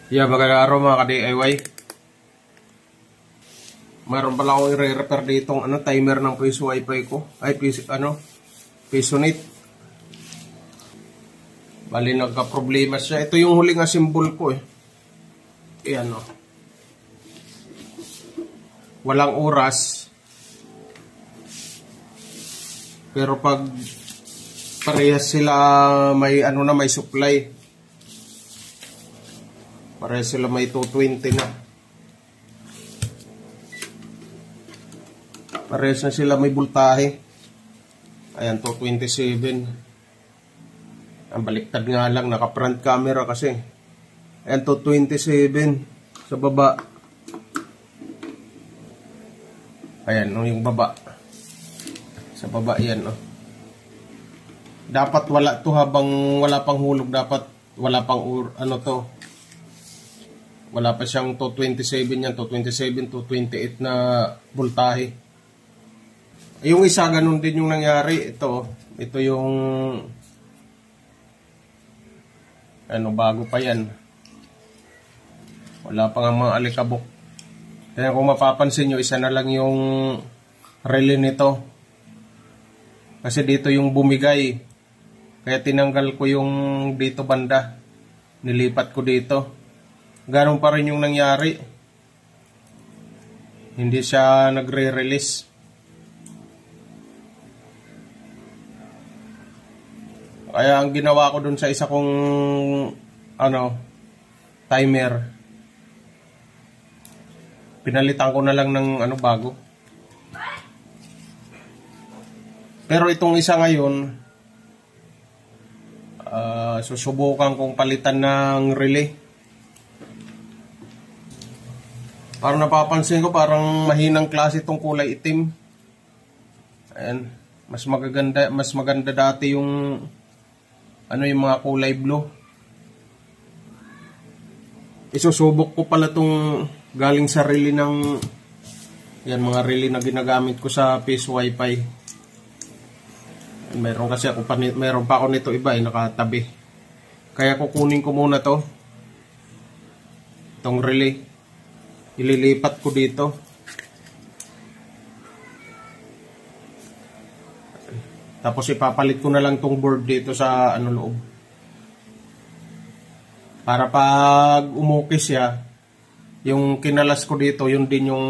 Yeah, magandang araw mga ka-DIY. Mayroon pala akong i-repair dito ang timer ng Piso Wi-Fi ko. Ay, Pisonet. Bali, nagka-problema siya. Ito yung huling symbol ko eh. Ayan o. Walang oras. Pero pag parehas sila may may supply. Parehas sila may 220 na. Parehas na sila may voltahe. Ayan, 227. Ang baliktad nga lang, naka-front camera kasi. Ayan, 227 sa baba. Ayan, yung baba. Sa baba, yan. Dapat wala to habang wala pang hulog. Dapat wala pang to. Wala pa siyang 227 yan. 227, 228 na voltahe. Yung isa, ganun din yung nangyari. Ito yung bago pa yan. Wala pa nga mga alikabok. Kaya kung mapapansin nyo, isa na lang yung relay nito. Kasi dito yung bumigay. Kaya tinanggal ko yung dito banda. Nilipat ko dito. Ganun pa rin yung nangyari. Hindi siya nagre-release. Kaya ang ginawa ko dun sa isa kong timer, pinalitan ko na lang ng bago. Pero itong isa ngayon, susubukan kong palitan ng relay. Parang napapansin ko parang mahinang klase itong kulay itim. Ayan, mas maganda dati yung yung mga kulay blue. Isusubok ko pala itong galing sa relay ng mga relay na ginagamit ko sa Piso Wi-Fi. Meron pa ako nito iba nakatabi. Kaya kukunin ko muna itong relay. Ililipat ko dito. Tapos ipapalit ko na lang tong board dito sa loob. Para pag umukis siya, yung kinalas ko dito, yun din yung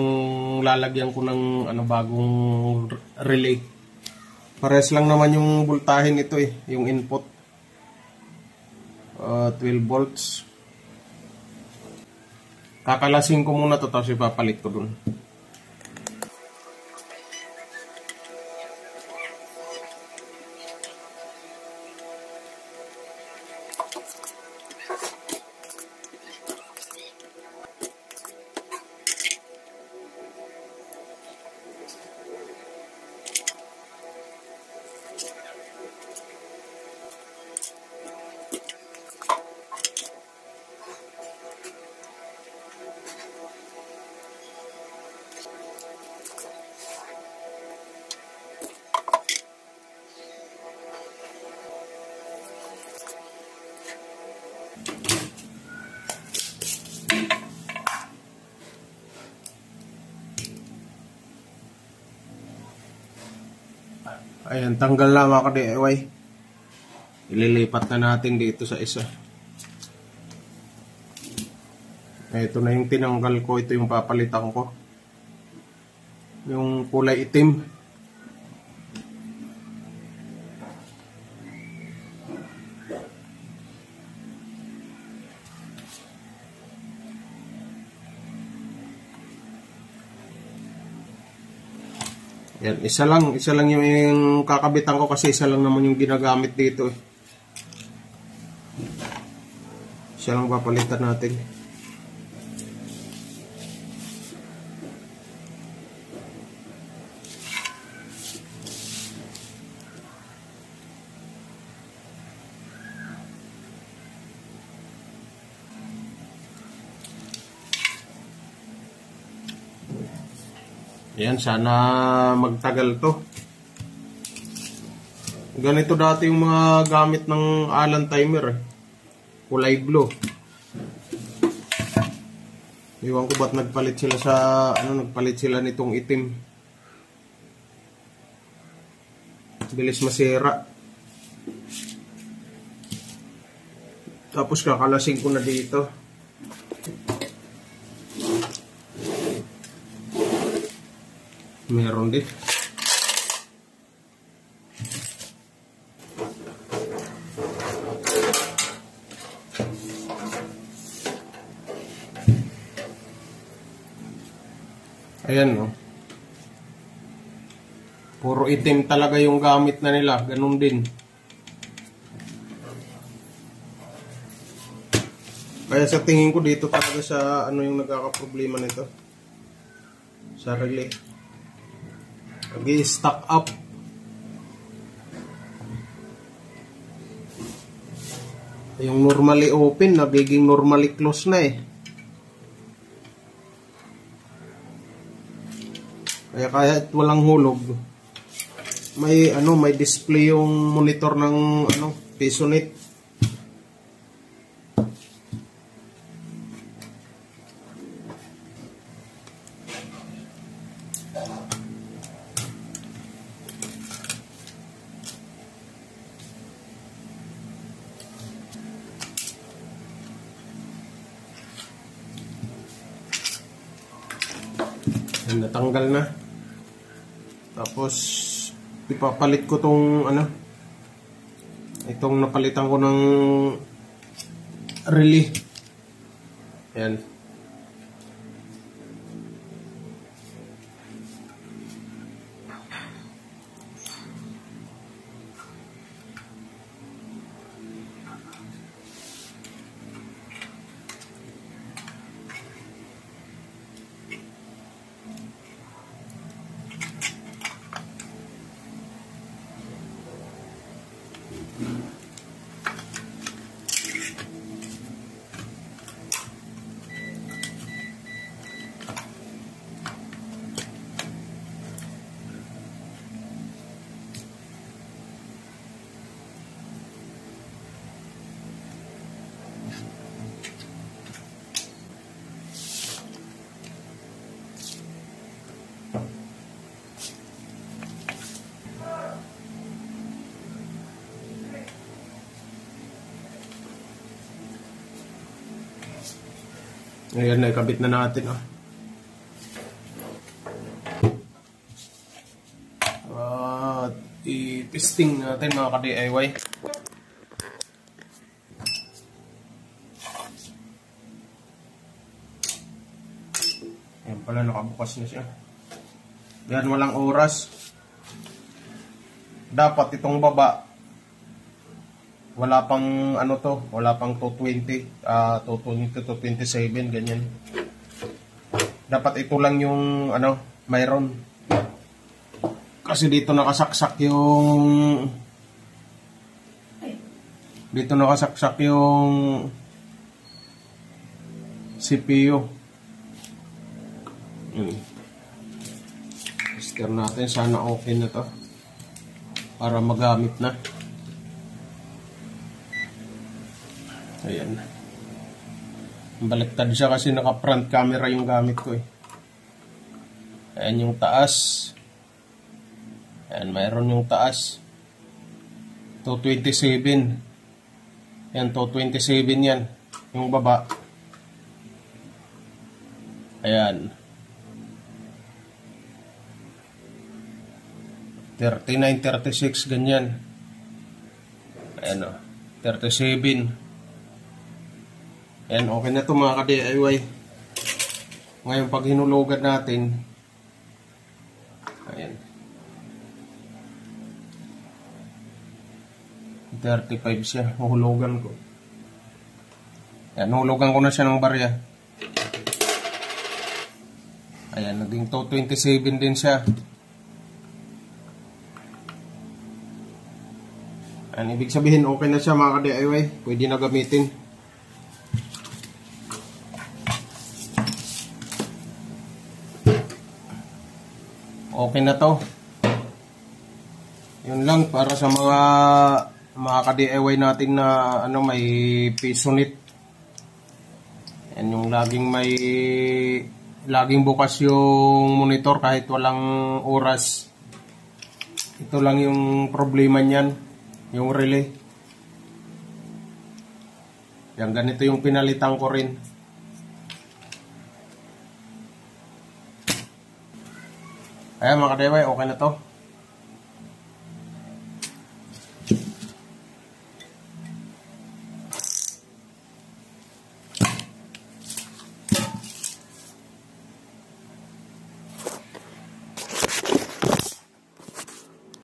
lalagyan ko ng bagong relay. Pares lang naman yung voltahe nito yung input. 12 volts. Kakalasin ko muna tapos ipapalit ko dun. Ayan, tanggal na mga ka-DIY. Ililipat na natin dito sa isa. Ito na yung tinanggal ko. Ito yung papalitan ko. Yung kulay itim. Yan, isa lang yung kakabitan ko kasi isa lang naman yung ginagamit dito. Isa lang papalitan natin. Ayan, sana magtagal to. Ganito dati yung mga gamit ng Allen timer eh. Kulay blue. Iwan ko ba't nagpalit sila sa nagpalit sila nitong itim. Bilis masira. Tapos kakalasing ko na dito. Meron din. Ayan, no. Puro itim talaga yung gamit na nila. Ganun din. Kaya sa tingin ko dito talaga sa ano yung nagkakaproblema nito. Sa relay. Nag-i-stack up. Yung normally open, nagiging normally close na eh. Kaya kahit walang hulog, may display yung monitor ng Pisonet. Natanggal na. Tapos ipapalit ko tong itong napalitan ko ng relay. Ayan. Ayan, nakabit na natin. At i-testing natin mga ka-DIY. Ayan pala, nakabukas na siya. Yan, walang oras. Dapat itong baba wala pang wala pang 220, 220 to 27, ganyan. Dapat ito lang yung mayroon. Kasi dito nakasaksak yung CPU. Tester natin, sana okay na to para magamit na. Ayan. Baliktad siya kasi naka front camera yung gamit ko eh. Ayan yung taas. Ayan, mayroon yung taas. 227. Ayan, 227 yan. Yung baba. Ayan. 39, 36, ganyan. Ayan o. 37. Ayan, okay na ito mga ka-DIY. Ngayon, pag hinulugan natin, ayan, 35 siya. Hulugan ko. Ayan, hulugan ko na siya ng barya. Ayan, naging 227 din siya. Ayan, ibig sabihin, okay na siya mga ka-DIY. Pwede na gamitin. okay na to. Yun lang para sa mga ka-DIY natin na may pisonit. Yan yung laging bukas yung monitor kahit walang oras. Ito lang yung problema niyan, yung relay. Yan, ganito yung pinalitan ko rin. Ayan mga ka-DIY, okay na to.